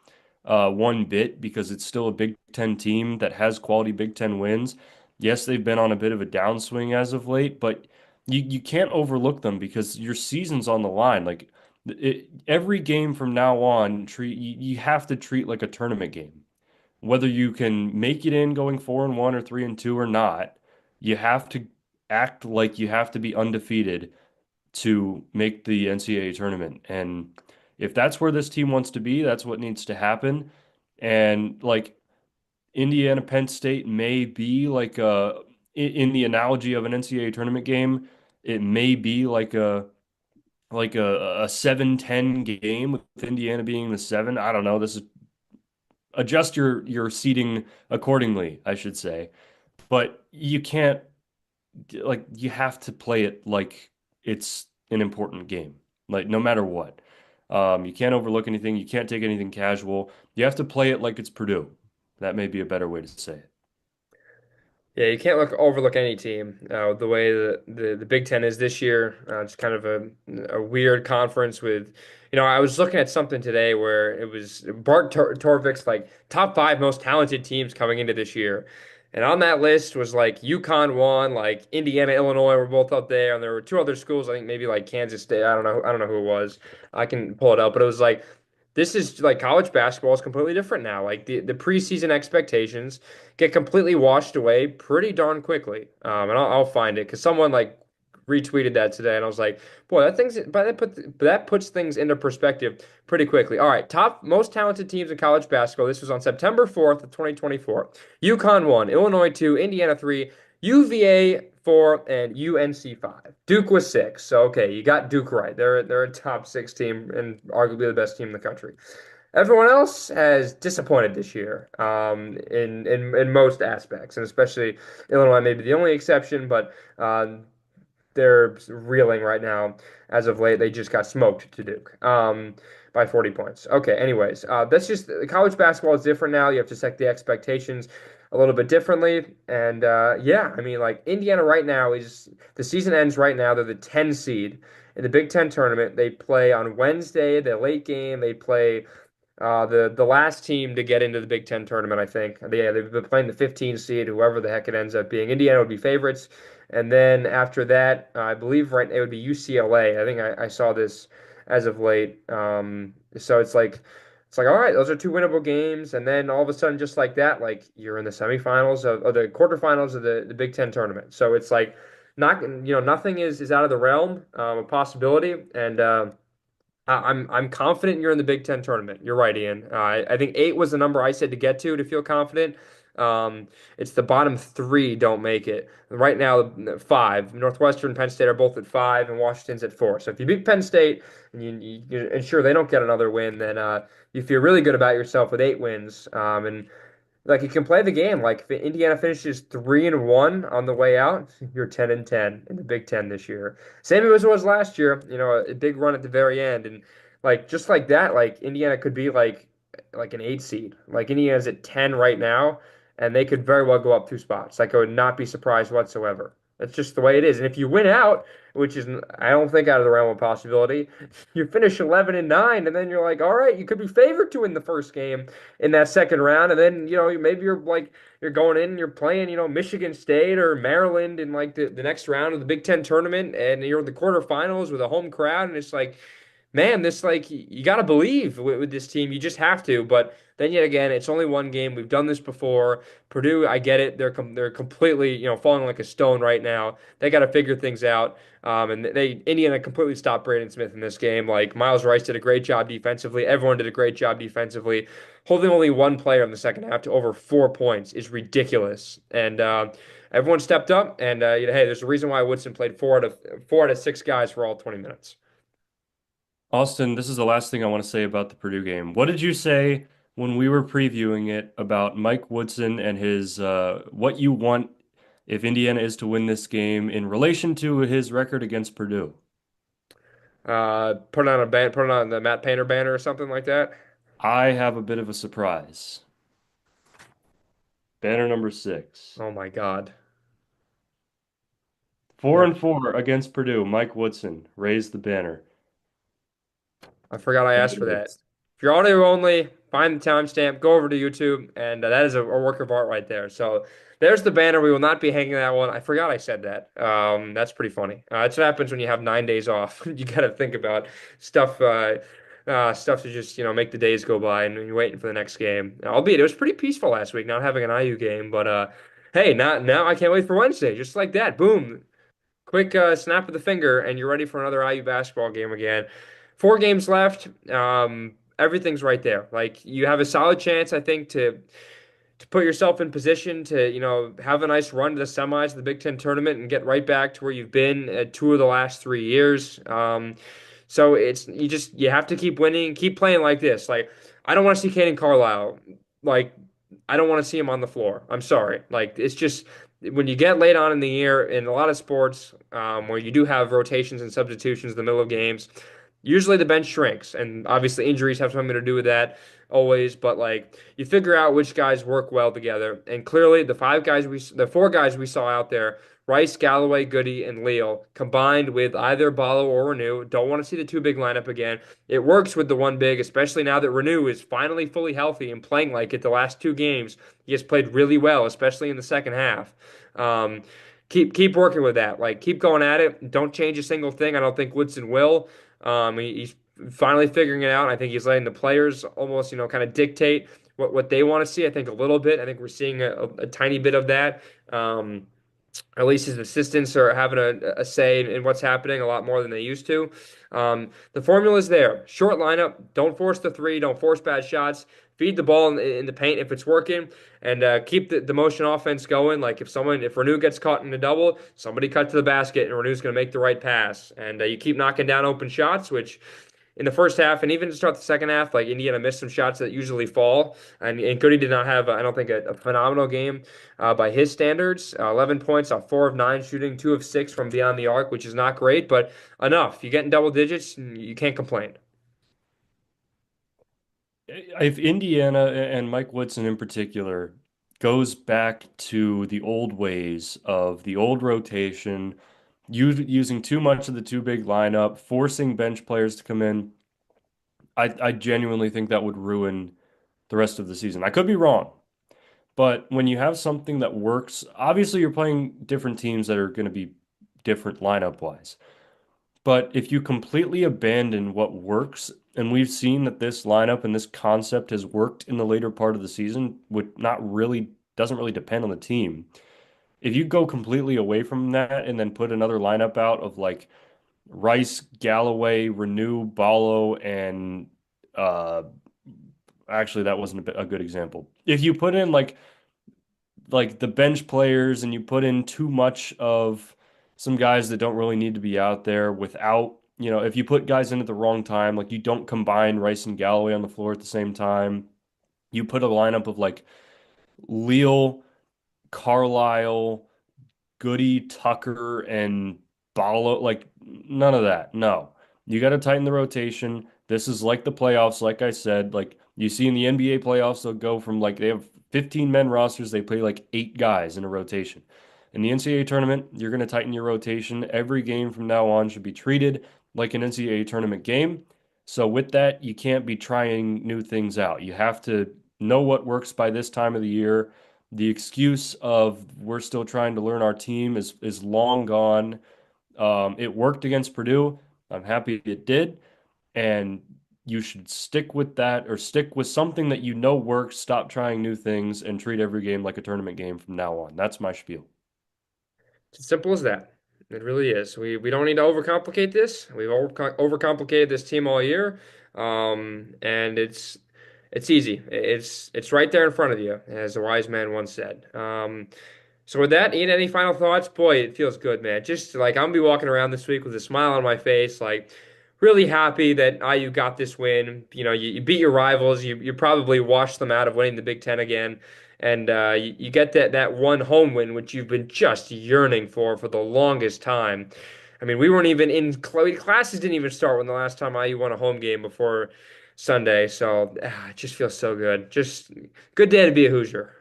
one bit because it's still a Big Ten team that has quality Big Ten wins. Yes, they've been on a bit of a downswing as of late, but you can't overlook them because your season's on the line. Like every game from now on, you have to treat like a tournament game. Whether you can make it in going 4-1 or 3-2 or not, you have to act like you have to be undefeated to make the NCAA tournament. And if that's where this team wants to be, that's what needs to happen. And like Indiana Penn State may be like in the analogy of an NCAA tournament game, it may be like a 7-10 game with Indiana being the 7. I don't know. This is adjust your seating accordingly, I should say. But you can't like you have to play it like it's an important game, like no matter what. You can't overlook anything. You can't take anything casual. You have to play it like it's Purdue. That may be a better way to say it. Yeah, you can't overlook any team. The way the Big Ten is this year, it's kind of a weird conference with, I was looking at something today where it was Torvik's like top five most talented teams coming into this year, and on that list was like UConn one, like Indiana, Illinois were both up there, and there were two other schools, I think maybe like Kansas State. I don't know who it was. I can pull it up, but it was like this is like college basketball is completely different now. Like the preseason expectations get completely washed away pretty darn quickly. And I'll find it because someone like retweeted that today, and I was like, boy, that puts things into perspective pretty quickly. All right, top most talented teams in college basketball. This was on September 4th of 2024. UConn 1, Illinois 2, Indiana 3, UVA 4, and UNC 5. Duke was 6. So okay, you got Duke right. They're a top 6 team and arguably the best team in the country. Everyone else has disappointed this year, in most aspects, and especially Illinois may be the only exception, but they're reeling right now. As of late, they just got smoked to Duke, by 40 points. Okay, anyways, that's just college basketball is different now. You have to set the expectations a little bit differently, and yeah, I mean, like Indiana right now is the season ends right now. They're the 10 seed in the Big Ten tournament. They play on Wednesday, the late game. They play the last team to get into the Big Ten tournament, I think. Yeah, they've been playing the 15 seed, whoever the heck it ends up being. Indiana would be favorites, and then after that, I believe right it would be UCLA. I think I saw this as of late. So it's like all right, those are two winnable games, and then all of a sudden, just like that, like you're in the semifinals of the quarterfinals of the Big Ten tournament. So it's like not nothing is out of the realm of possibility, and I'm confident you're in the Big Ten tournament. You're right, Ian. I think 8 was the number I said to get to feel confident. It's the bottom three don't make it. Right now, 5. Northwestern, Penn State are both at 5, and Washington's at 4. So if you beat Penn State and you ensure they don't get another win, then you feel really good about yourself with 8 wins. And like you can play the game. Like if Indiana finishes 3-1 on the way out, you're 10-10 in the Big Ten this year. Same as it was last year. A big run at the very end, and like just like that, like Indiana could be like an 8 seed. Like Indiana's at 10 right now, and they could very well go up 2 spots. Like I would not be surprised whatsoever. That's just the way it is. And if you win out, which is I don't think out of the realm of possibility, you finish 11-9, and then you're like, all right, you could be favored to win the first game in that second round, and then maybe you're going in, and you're playing Michigan State or Maryland in like the next round of the Big Ten tournament, and you're in the quarterfinals with a home crowd, and it's like, man, this like you got to believe with this team, you just have to. But then yet again, it's only one game. We've done this before. Purdue, I get it. They're completely falling like a stone right now. They got to figure things out. And Indiana completely stopped Braden Smith in this game. Like Miles Rice did a great job defensively. Everyone did a great job defensively. Holding only one player in the second half to over 4 points is ridiculous. And everyone stepped up. And hey, there's a reason why Woodson played four out of 6 guys for all 20 minutes. Austin, this is the last thing I want to say about the Purdue game. What did you say when we were previewing it about Mike Woodson and his what you want if Indiana is to win this game in relation to his record against Purdue? Put it on the Matt Painter banner or something like that. I have a bit of a surprise. Banner number 6. Oh my God. Four No, and four against Purdue. Mike Woodson raised the banner. I forgot I There asked for it that. is. If you're audio only, find the timestamp, go over to YouTube, and that is a work of art right there. So there's the banner. We will not be hanging that one. I forgot I said that. That's pretty funny. That's what happens when you have 9 days off. You got to think about stuff, stuff to just make the days go by, and you're waiting for the next game. Albeit it was pretty peaceful last week, not having an IU game, but hey, now I can't wait for Wednesday. Just like that, boom. Quick snap of the finger, and you're ready for another IU basketball game again. 4 games left. Everything's right there. Like you have a solid chance, I think, to put yourself in position to have a nice run to the semis of the Big Ten tournament and get right back to where you've been at 2 of the last 3 years. So you have to keep winning, keep playing like this. Like I don't want to see Caden Carlisle. Like I don't want to see him on the floor. I'm sorry. Like it's just when you get late on in the year in a lot of sports, where you do have rotations and substitutions in the middle of games, Usually the bench shrinks, and obviously injuries have something to do with that always. But like you figure out which guys work well together, and clearly the four guys we saw out there, Rice, Galloway, Goody, and Leal, combined with either Ballo or Renew, don't want to see the two big lineup again. It works with the one big, especially now that Renew is finally fully healthy and playing like it the last two games. He has played really well, especially in the second half. Um, keep working with that. Like keep going at it. Don't change a single thing. I don't think Woodson will. He's finally figuring it out. I think he's letting the players almost, kind of dictate what they want to see. I think a little bit. I think we're seeing a tiny bit of that. At least his assistants are having a say in what's happening a lot more than they used to. The formula is there. Short lineup. Don't force the three. Don't force bad shots. Feed the ball in the paint if it's working, and keep the motion offense going. Like if Renew gets caught in a double, somebody cut to the basket, and Renew's going to make the right pass. And you keep knocking down open shots, which in the first half and even to start the second half, like Indiana missed some shots that usually fall. And Goody did not have, I don't think, a phenomenal game by his standards. 11 points off 4 of 9 shooting, 2 of 6 from beyond the arc, which is not great, but enough. You get in double digits, you can't complain. If Indiana and Mike Woodson in particular goes back to the old ways of the old rotation, using too much of the too big lineup, forcing bench players to come in, I genuinely think that would ruin the rest of the season. I could be wrong, but when you have something that works, obviously you're playing different teams that are going to be different lineup wise. But if you completely abandon what works, and we've seen that this lineup and this concept has worked in the later part of the season, would not really doesn't really depend on the team. If you go completely away from that and then put another lineup out of like Rice, Galloway, Renew, Ballo, and uh actually that wasn't a good example. If you put in like the bench players and you put in too much of some guys that don't really need to be out there without, if you put guys in at the wrong time, like you don't combine Rice and Galloway on the floor at the same time, you put a lineup of like Leal, Carlisle, Goody, Tucker, and Ballo. Like none of that. No. You got to tighten the rotation. This is like the playoffs, like I said. Like you see in the NBA playoffs, they'll go from like they have 15 men rosters, they play like 8 guys in a rotation. In the NCAA tournament, you're going to tighten your rotation. Every game from now on should be treated like an NCAA tournament game. So with that, you can't be trying new things out. You have to know what works by this time of the year. The excuse of we're still trying to learn our team is long gone. It worked against Purdue. I'm happy it did, and you should stick with that or stick with something that you know works. Stop trying new things and treat every game like a tournament game from now on. That's my spiel. It's as simple as that. It really is. We don't need to overcomplicate this. We've overcomplicated this team all year, and it's easy. It's right there in front of you, as a wise man once said. So with that, Ian, any final thoughts? Boy, it feels good, man. Just like I'm gonna be walking around this week with a smile on my face, like really happy that IU got this win. You beat your rivals. You probably washed them out of winning the Big Ten again, and you get that one home win, which you've been just yearning for the longest time. I mean, we weren't even in classes didn't even start when the last time IU won a home game before Sunday. So it just feels so good. Just good day to be a Hoosier.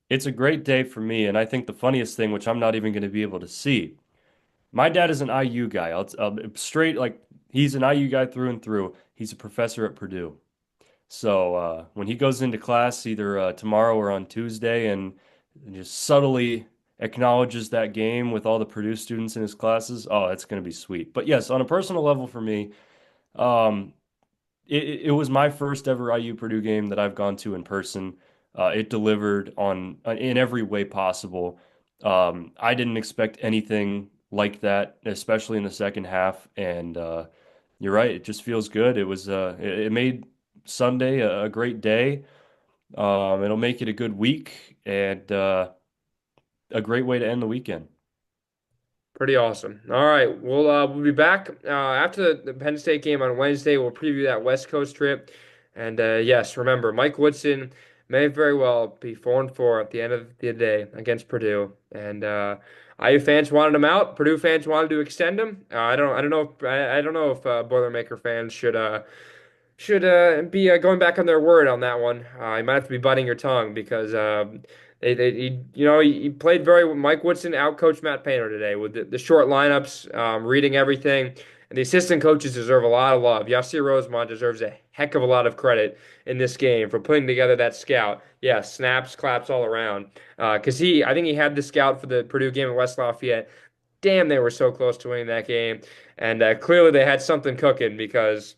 It's a great day for me, and I think the funniest thing, which I'm not even going to be able to see, my dad is an IU guy. I'll straight like he's an IU guy through and through. He's a professor at Purdue. So when he goes into class, either tomorrow or on Tuesday, and just subtly acknowledges that game with all the Purdue students in his classes, oh, that's going to be sweet. But yes, on a personal level for me, um, it was my first ever IU Purdue game that I've gone to in person. It delivered on in every way possible. I didn't expect anything like that, especially in the second half. And you're right, it just feels good. It made Sunday a great day. It'll make it a good week and a great way to end the weekend. Pretty awesome. All right, we'll be back after the Penn State game on Wednesday. We'll preview that West Coast trip, and yes, remember Mike Woodson may very well be 4-4 at the end of the day against Purdue, and IU fans wanted him out. Purdue fans wanted to extend him. I don't know if Boilermaker fans should be going back on their word on that one. You might have to be biting your tongue because he played very well. Mike Woodson outcoached Matt Painter today with the short lineups, reading everything. And the assistant coaches deserve a lot of love. Yasir Rosemont deserves a heck of a lot of credit in this game for putting together that scout. Yeah, snaps, claps all around. Because I think he had the scout for the Purdue game in West Lafayette. Damn, they were so close to winning that game. And clearly they had something cooking because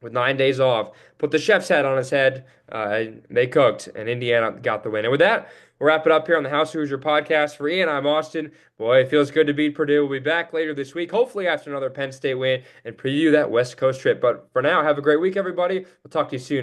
with 9 days off, put the chef's hat on his head. They cooked, and Indiana got the win. And with that, we'll wrap it up here on the House Hoosier podcast. For Ian, I'm Austin. Boy, it feels good to beat Purdue. We'll be back later this week, hopefully after another Penn State win, and preview that West Coast trip. But for now, have a great week, everybody. We'll talk to you soon.